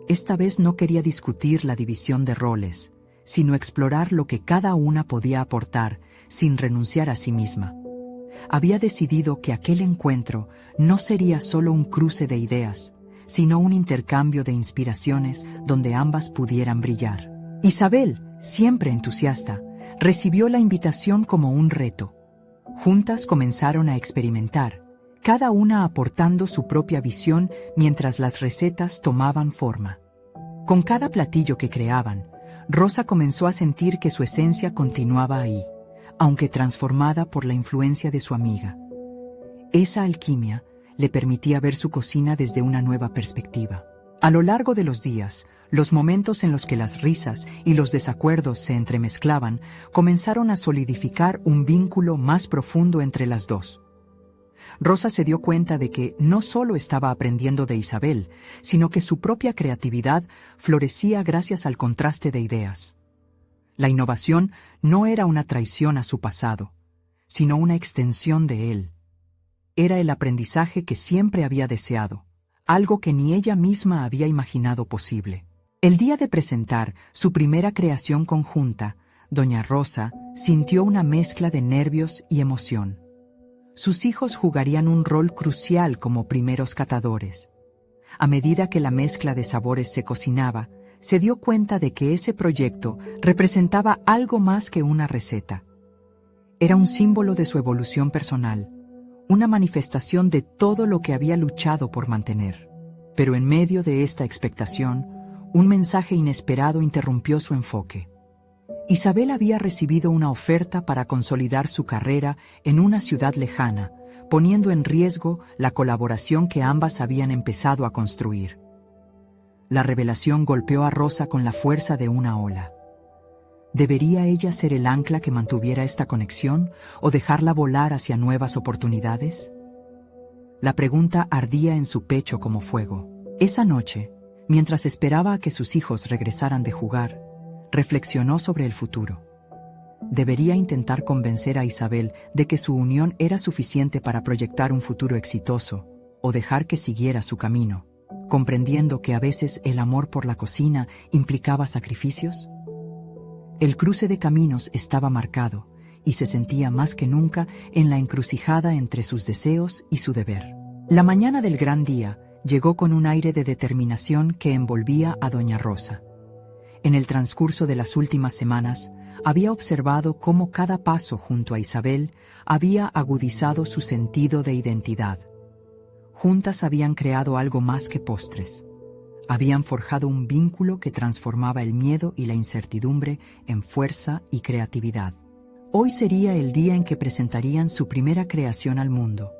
Esta vez no quería discutir la división de roles, sino explorar lo que cada una podía aportar sin renunciar a sí misma. Había decidido que aquel encuentro no sería solo un cruce de ideas, sino un intercambio de inspiraciones donde ambas pudieran brillar. Isabel, siempre entusiasta, recibió la invitación como un reto. Juntas comenzaron a experimentar, cada una aportando su propia visión mientras las recetas tomaban forma. Con cada platillo que creaban, Rosa comenzó a sentir que su esencia continuaba ahí, aunque transformada por la influencia de su amiga. Esa alquimia le permitía ver su cocina desde una nueva perspectiva. A lo largo de los días, los momentos en los que las risas y los desacuerdos se entremezclaban comenzaron a solidificar un vínculo más profundo entre las dos. Rosa se dio cuenta de que no solo estaba aprendiendo de Isabel, sino que su propia creatividad florecía gracias al contraste de ideas. La innovación no era una traición a su pasado, sino una extensión de él. Era el aprendizaje que siempre había deseado, algo que ni ella misma había imaginado posible. El día de presentar su primera creación conjunta, doña Rosa sintió una mezcla de nervios y emoción. Sus hijos jugarían un rol crucial como primeros catadores. A medida que la mezcla de sabores se cocinaba, se dio cuenta de que ese proyecto representaba algo más que una receta. Era un símbolo de su evolución personal, una manifestación de todo lo que había luchado por mantener. Pero en medio de esta expectación, un mensaje inesperado interrumpió su enfoque. Isabel había recibido una oferta para consolidar su carrera en una ciudad lejana, poniendo en riesgo la colaboración que ambas habían empezado a construir. La revelación golpeó a Rosa con la fuerza de una ola. ¿Debería ella ser el ancla que mantuviera esta conexión o dejarla volar hacia nuevas oportunidades? La pregunta ardía en su pecho como fuego. Esa noche, mientras esperaba a que sus hijos regresaran de jugar, reflexionó sobre el futuro. Debería intentar convencer a Isabel de que su unión era suficiente para proyectar un futuro exitoso, o dejar que siguiera su camino, comprendiendo que a veces el amor por la cocina implicaba sacrificios. El cruce de caminos estaba marcado, y se sentía más que nunca en la encrucijada entre sus deseos y su deber. La mañana del gran día llegó con un aire de determinación que envolvía a doña Rosa. En el transcurso de las últimas semanas, había observado cómo cada paso junto a Isabel había agudizado su sentido de identidad. Juntas habían creado algo más que postres. Habían forjado un vínculo que transformaba el miedo y la incertidumbre en fuerza y creatividad. Hoy sería el día en que presentarían su primera creación al mundo.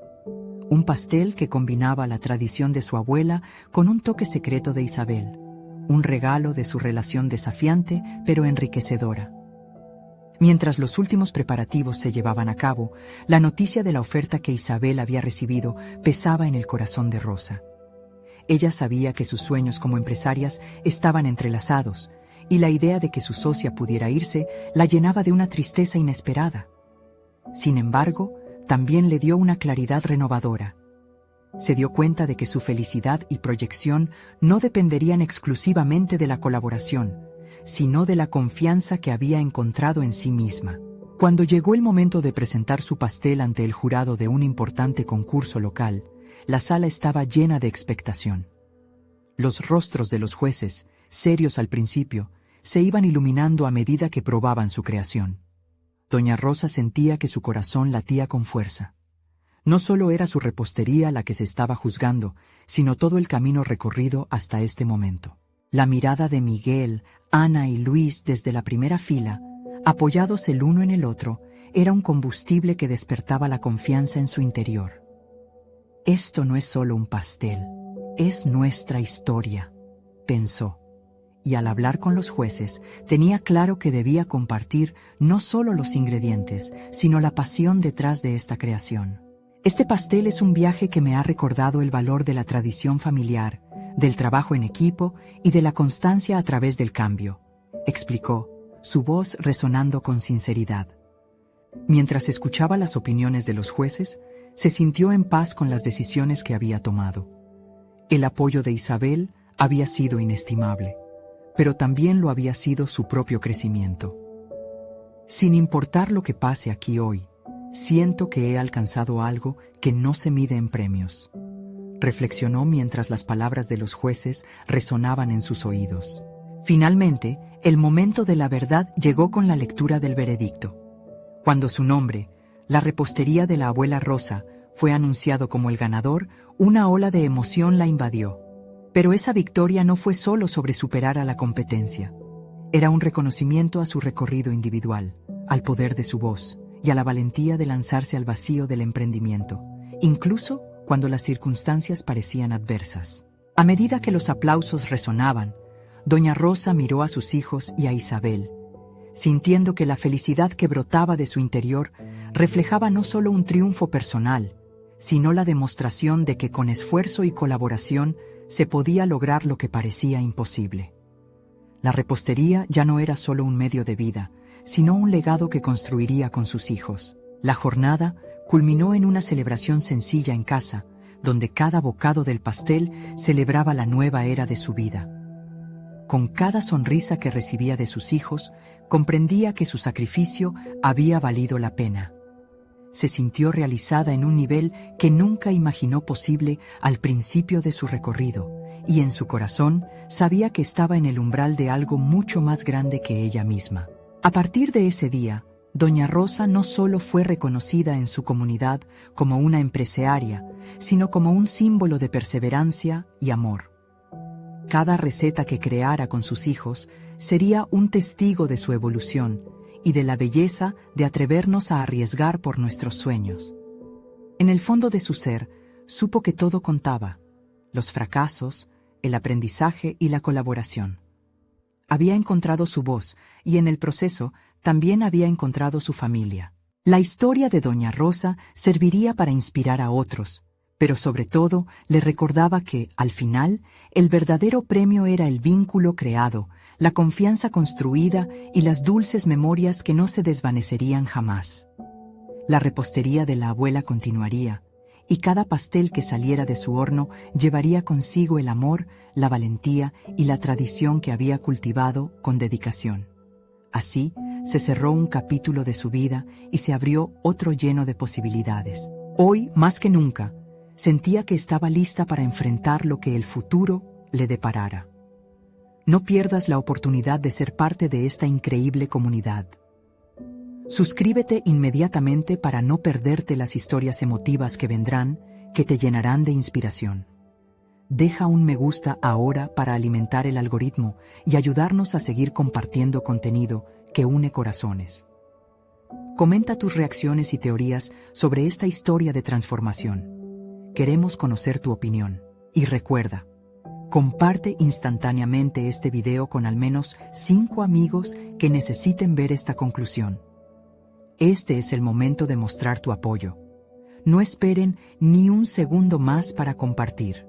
Un pastel que combinaba la tradición de su abuela con un toque secreto de Isabel. Un regalo de su relación desafiante pero enriquecedora. Mientras los últimos preparativos se llevaban a cabo, la noticia de la oferta que Isabel había recibido pesaba en el corazón de Rosa. Ella sabía que sus sueños como empresarias estaban entrelazados, y la idea de que su socia pudiera irse la llenaba de una tristeza inesperada. Sin embargo, también le dio una claridad renovadora. Se dio cuenta de que su felicidad y proyección no dependerían exclusivamente de la colaboración, sino de la confianza que había encontrado en sí misma. Cuando llegó el momento de presentar su pastel ante el jurado de un importante concurso local, la sala estaba llena de expectación. Los rostros de los jueces, serios al principio, se iban iluminando a medida que probaban su creación. Doña Rosa sentía que su corazón latía con fuerza. No solo era su repostería la que se estaba juzgando, sino todo el camino recorrido hasta este momento. La mirada de Miguel, Ana y Luis desde la primera fila, apoyados el uno en el otro, era un combustible que despertaba la confianza en su interior. Esto no es solo un pastel, es nuestra historia, pensó. Y al hablar con los jueces, tenía claro que debía compartir no solo los ingredientes, sino la pasión detrás de esta creación. Este pastel es un viaje que me ha recordado el valor de la tradición familiar, del trabajo en equipo y de la constancia a través del cambio, explicó, su voz resonando con sinceridad. Mientras escuchaba las opiniones de los jueces, se sintió en paz con las decisiones que había tomado. El apoyo de Isabel había sido inestimable, pero también lo había sido su propio crecimiento. Sin importar lo que pase aquí hoy, siento que he alcanzado algo que no se mide en premios, reflexionó mientras las palabras de los jueces resonaban en sus oídos. Finalmente, el momento de la verdad llegó con la lectura del veredicto. Cuando su nombre, la repostería de la abuela Rosa, fue anunciado como el ganador, una ola de emoción la invadió. Pero esa victoria no fue solo sobre superar a la competencia. Era un reconocimiento a su recorrido individual, al poder de su voz y a la valentía de lanzarse al vacío del emprendimiento, incluso cuando las circunstancias parecían adversas. A medida que los aplausos resonaban, doña Rosa miró a sus hijos y a Isabel, sintiendo que la felicidad que brotaba de su interior reflejaba no solo un triunfo personal, sino la demostración de que con esfuerzo y colaboración se podía lograr lo que parecía imposible. La repostería ya no era solo un medio de vida, sino un legado que construiría con sus hijos. La jornada culminó en una celebración sencilla en casa, donde cada bocado del pastel celebraba la nueva era de su vida. Con cada sonrisa que recibía de sus hijos, comprendía que su sacrificio había valido la pena. Se sintió realizada en un nivel que nunca imaginó posible al principio de su recorrido, y en su corazón sabía que estaba en el umbral de algo mucho más grande que ella misma. A partir de ese día, Doña Rosa no solo fue reconocida en su comunidad como una empresaria, sino como un símbolo de perseverancia y amor. Cada receta que creara con sus hijos sería un testigo de su evolución y de la belleza de atrevernos a arriesgar por nuestros sueños. En el fondo de su ser, supo que todo contaba: los fracasos, el aprendizaje y la colaboración. Había encontrado su voz y en el proceso también había encontrado su familia. La historia de Doña Rosa serviría para inspirar a otros, pero sobre todo le recordaba que, al final, el verdadero premio era el vínculo creado, la confianza construida y las dulces memorias que no se desvanecerían jamás. La repostería de la abuela continuaría, y cada pastel que saliera de su horno llevaría consigo el amor, la valentía y la tradición que había cultivado con dedicación. Así, se cerró un capítulo de su vida y se abrió otro lleno de posibilidades. Hoy, más que nunca, sentía que estaba lista para enfrentar lo que el futuro le deparara. No pierdas la oportunidad de ser parte de esta increíble comunidad. Suscríbete inmediatamente para no perderte las historias emotivas que vendrán, que te llenarán de inspiración. Deja un me gusta ahora para alimentar el algoritmo y ayudarnos a seguir compartiendo contenido que une corazones. Comenta tus reacciones y teorías sobre esta historia de transformación. Queremos conocer tu opinión. Y recuerda, comparte instantáneamente este video con al menos 5 amigos que necesiten ver esta conclusión. Este es el momento de mostrar tu apoyo. No esperen ni un segundo más para compartir.